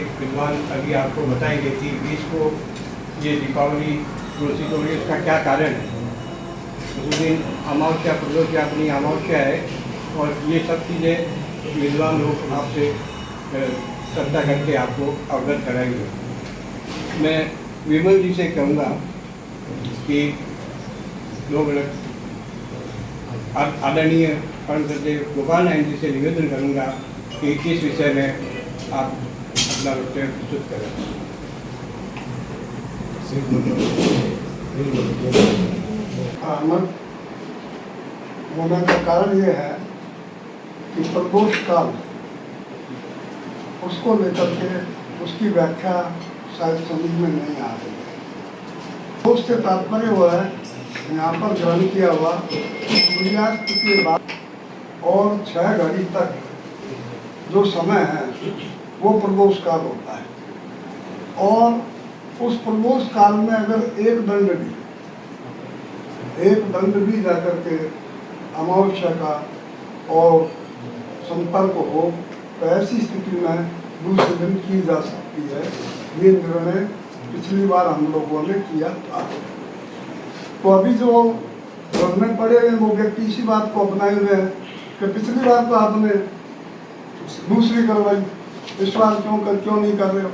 एक विद्वान अभी आपको बताएंगे कि बीच को ये दीपावली तुलसी तोड़ी इसका क्या कारण है। उस दिन अमावस्या प्रदोष या अपनी अमावस्या है और ये सब चीज़ें विद्वान लोग आपसे चर्चा करके आपको अवगत कराएंगे। मैं विमल जी से कहूँगा कि लोग आदरणीय परम श्रद्धेय गोपाल नारायण जी से निवेदन करूँगा कि इस विषय में आप अपना वक्तव्य प्रस्तुत करें। सहमत होने का कारण ये है कि प्रदोष काल उसको लेकर के उसकी व्याख्या शायद समझ में नहीं आ रही है। तो उससे तात्पर्य हुआ है यहाँ पर ग्रहण किया हुआ सूर्यास्त के बाद और 6 घड़ी तक जो समय है वो प्रदोष काल होता है। और उस प्रदोष काल में अगर एक दंड भी जाकर के अमावस्या का और संपर्क हो तो ऐसी स्थिति में दूसरे दिन की जा सकती है। ये निर्णय पिछली बार हम लोगों ने किया था। तो अभी जो में पड़े हैं वो व्यक्ति इसी बात को अपनाए हुए हैं कि पिछली बार तो आपने दूसरी करवाई, इस बार क्यों नहीं कर रहे हो।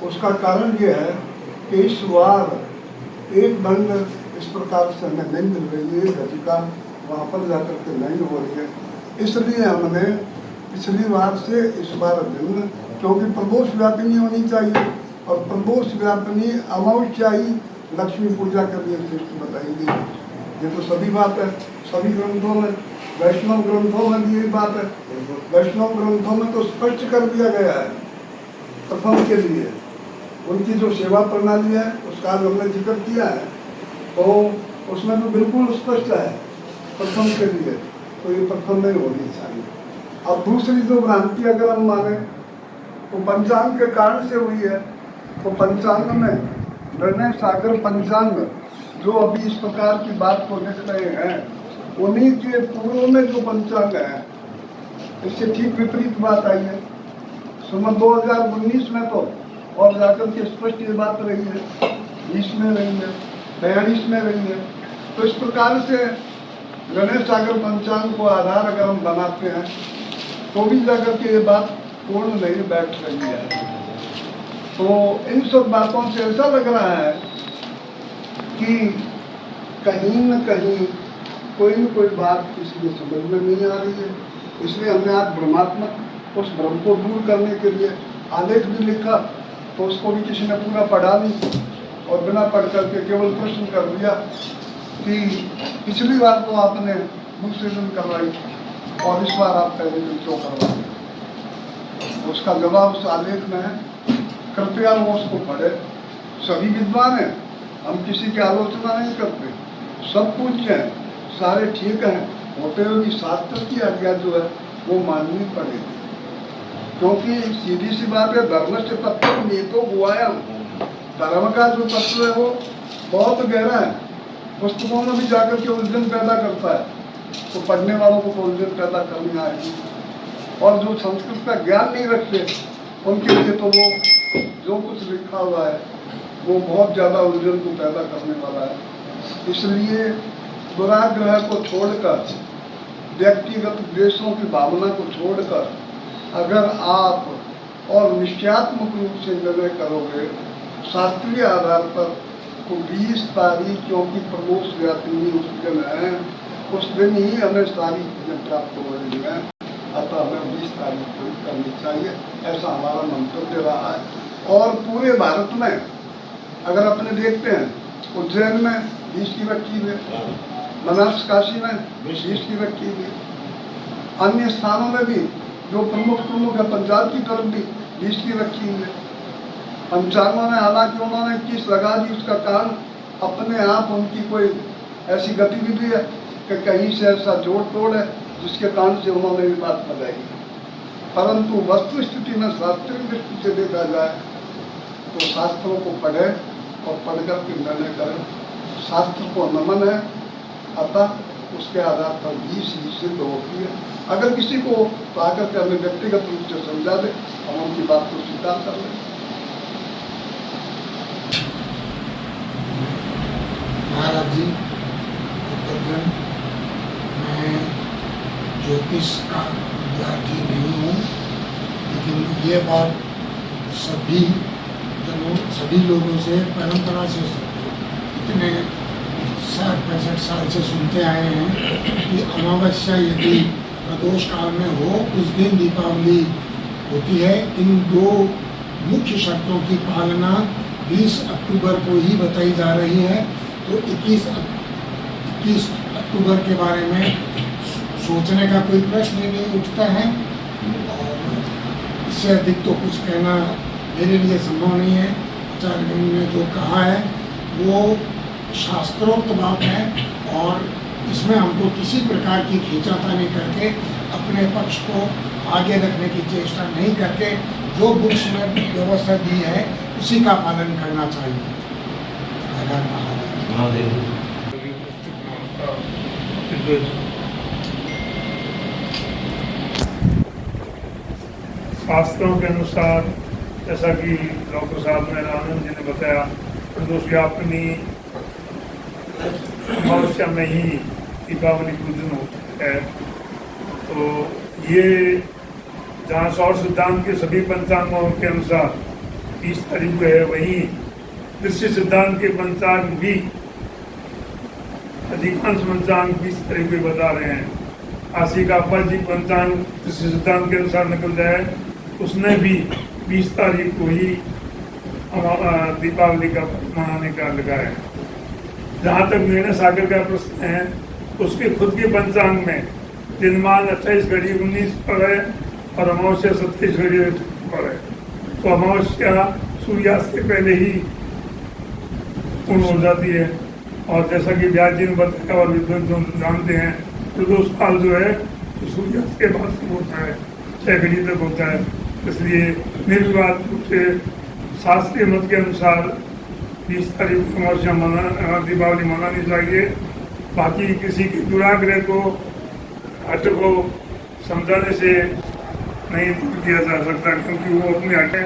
उसका कारण ये है कि इस बार एक दंड इस प्रकार से हमें नहीं मिल रही है, घटिका वहाँ पर जाकर के नहीं हो रही है। इसलिए हमने पिछली बार से इस बार भिन्न, क्योंकि प्रदोष व्यापिनी होनी चाहिए और प्रदोष व्यापिनी अमावस्या ही लक्ष्मी पूजा के लिए श्रेष्ठ बताई गई। ये तो सभी बात है, सभी ग्रंथों में, वैष्णव ग्रंथों में भी यही बात है। वैष्णव ग्रंथों में तो स्पष्ट कर दिया गया है प्रथम के लिए उनकी जो सेवा प्रणाली है उसका हमने जिक्र किया है, तो उसमें तो बिल्कुल स्पष्ट है प्रथम के लिए, तो ये प्रथम नहीं होनी चाहिए। और दूसरी जो भ्रांति अगर हम माने तो पंचांग के कारण से हुई है। तो पंचांग में निर्णय सागर पंचांग जो अभी इस प्रकार की बात को लिख रहे हैं उन्हीं के पूर्व में जो पंचांग है इससे ठीक विपरीत बात आई है। सुमन 2019 में तो और जाकर के स्पष्ट ये बात रही है, 20 में रही है, 42 में रही है। तो इस प्रकार से गणेश सागर पंचांग को आधार अगर हम बनाते हैं तो भी जाकर के ये बात पूर्ण नहीं बैठ रही है। तो इन सब बातों से ऐसा लग रहा है कि कहीं न कहीं कोई न कोई बात किसी को समझ में नहीं आ रही है। इसलिए हमने आज भ्रमात्मक उस भ्रम को दूर करने के लिए आलेख भी लिखा, तो उसको भी किसी ने पूरा पढ़ा नहीं और बिना पढ़ करके केवल प्रश्न कर दिया कि पिछली बार तो आपने दूसरे दिन करवाई और इस बार आप पहले दिन क्यों करवाई। उसका जवाब उस आलेख में है, कृपया वो उसको पढ़े। सभी विद्वान हैं, हम किसी की आलोचना नहीं करते, सब पूज्य हैं, सारे ठीक हैं, होते हुए भी शास्त्र की आज्ञा जो है वो माननी पड़ेगी। क्योंकि सीधी सी बात है, धर्म से तत्व में तो गुआया, धर्म का जो तत्व है वो बहुत गहरा है, पुस्तकों में भी जाकर के उलझन पैदा करता है। तो पढ़ने वालों को तो उलझन पैदा करनी आएगी, और जो संस्कृत का ज्ञान नहीं रखते उनके लिए तो वो जो कुछ लिखा हुआ है वो बहुत ज़्यादा उलझन को पैदा करने वाला है। इसलिए दुराग्रह को छोड़कर, व्यक्तिगत द्वेषों की भावना को छोड़कर अगर आप और निश्चयात्मक रूप से निर्णय करोगे शास्त्रीय आधार पर, तो 20 तारीख क्योंकि प्रदोष व्यापिनी उस दिन है, उस दिन ही हमें सारी चीज़ें प्राप्त हो रही हैं। अतः हमें 20 तारीख को करनी चाहिए, ऐसा हमारा मंतव्य रहा है। और पूरे भारत में अगर अपने देखते हैं, उज्जैन में 20 की रखी हुई, बनारस काशी में 20 की रखी हुई, अन्य स्थानों में भी जो प्रमुख है, पंजाब की तरफ भी 20 की रखी हुई है। पंचांगों में हालांकि उन्होंने 21 लगा दी, उसका कारण अपने आप उनकी कोई ऐसी गतिविधि है कि कहीं से ऐसा जोड़ तोड़ है जिसके कारण से उन्होंने भी बात लगाई। परंतु वस्तु स्थिति में शास्त्रीय दृष्टि से देखा जाए तो शास्त्रों को पढ़े और पढ़कर के निर्णय करें। शास्त्र को नमन है, अतः उसके आधार पर भी सिद्ध होती है। अगर किसी को तो आकर के हमें व्यक्तिगत रूप से समझा दे, हम उनकी बात को स्वीकार कर लें। महाराज जी, मैं ज्योतिष का विद्यार्थी नहीं हूँ, लेकिन ये बात सभी लोगों से परंपरा से इतने 60-65 साल से सुनते आए हैं कि अमावस्या यदि प्रदोष काल में हो उस दिन दीपावली होती है। इन दो मुख्य शर्तों की पालना 20 अक्टूबर को ही बताई जा रही है, तो 21 अक्टूबर के बारे में सोचने का कोई प्रश्न ही नहीं उठता है, और इससे अधिक तो कुछ कहना मेरे लिए संभव नहीं है। आचार्य ने जो कहा है वो शास्त्रोक्त बात है, और इसमें हमको किसी प्रकार की खींचातानी करके अपने पक्ष को आगे रखने की चेष्टा नहीं करके जो बुक्स में व्यवस्था दी है उसी का पालन करना चाहिए। शास्त्रों के अनुसार, जैसा कि डॉक्टर साहब ने आनंद जी ने बताया, प्रदोष व्यापनी अमावस्या में ही दीपावली पूजन होता है। तो ये जहाँ सौर सिद्धांत के सभी पंचांगों के अनुसार 30 तारीख को है, वहीं कृषि सिद्धांत के पंचांग भी अधिकांश पंचांग 20 तारीख को बता रहे हैं। आशी का जी पंचांग कृषि सिद्धांत के अनुसार निकल जाए, उसने भी 20 तारीख को ही दीपावली का मनाने का लगाया है। जहाँ तक निर्णय सागर का प्रश्न है, उसके खुद के पंचांग में दिनमान 28:19 पर है और अमावस्या 27:28 पर है। तो अमावस्या सूर्यास्त के पहले ही पूर्ण हो जाती है, और जैसा कि व्यास जी ने बताया और विद्वान जो जानते हैं, प्रदोष काल जो है तो सूर्यास्त के बाद शुरू होता है, 6 घड़ी तक होता है। इसलिए निर्विवाद रूप से शास्त्रीय मत के अनुसार 20 तारीख को अमावस्या दीपावली मनानी चाहिए। बाकी किसी के दुराग्रह को, हट को समझाने से नहीं किया जा सकता, क्योंकि वो अपने हटे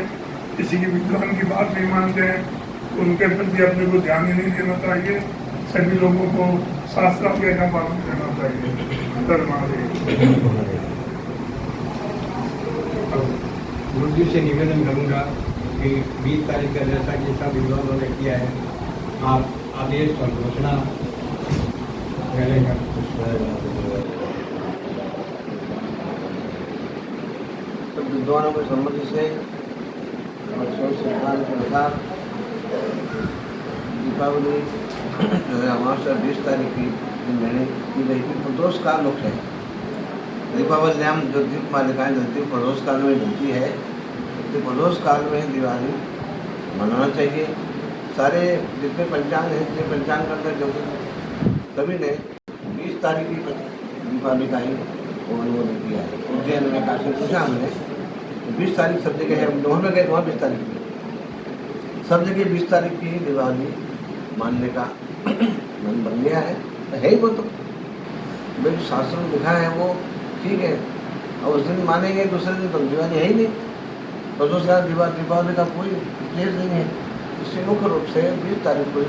किसी की विद्वान की बात नहीं मानते हैं, उनके प्रति अपने को ध्यान ही नहीं देना चाहिए। सभी लोगों को शास्त्राज्ञा का पालन करना चाहिए। धन्यवाद। गुरु जी से निवेदन करूँगा कि 20 तारीख का जैसा कि सब विद्वानों ने किया है, आप आदेश और घोषणा करेंगे। तो विद्वानों के सम्मति से सिद्धांत के अनुसार दीपावली जो है अमावस्या 20 तारीख की निर्णय की गई थी। प्रदोष काल मुख्य है। दीपावली हम जो दीप मालिकाएँ जलती है प्रदोष काल में जलती है, तो प्रदोष काल में दिवाली मनाना चाहिए। सारे जितने पंचांग हैं, जितने पंचांग करते जो सभी ने 20 तारीख की दीपावली का ही अनुमोदन किया है। उज्जैन में काफ़ी पूछा हमने, 20 तारीख सब जगह है, हम दोनों में गए वहाँ 20 तारीख की, सब जगह 20 तारीख की दिवाली मानने का मन बन गया है। तो है ही वो, तो जो शास्त्र में लिखा है वो ठीक है, और उस दिन मानेंगे, दूसरे दिन तो दिवाली है ही नहीं। प्रदोष का दीपावली का कोई प्लेस नहीं है। इससे मुख्य रूप से 20 तारीख को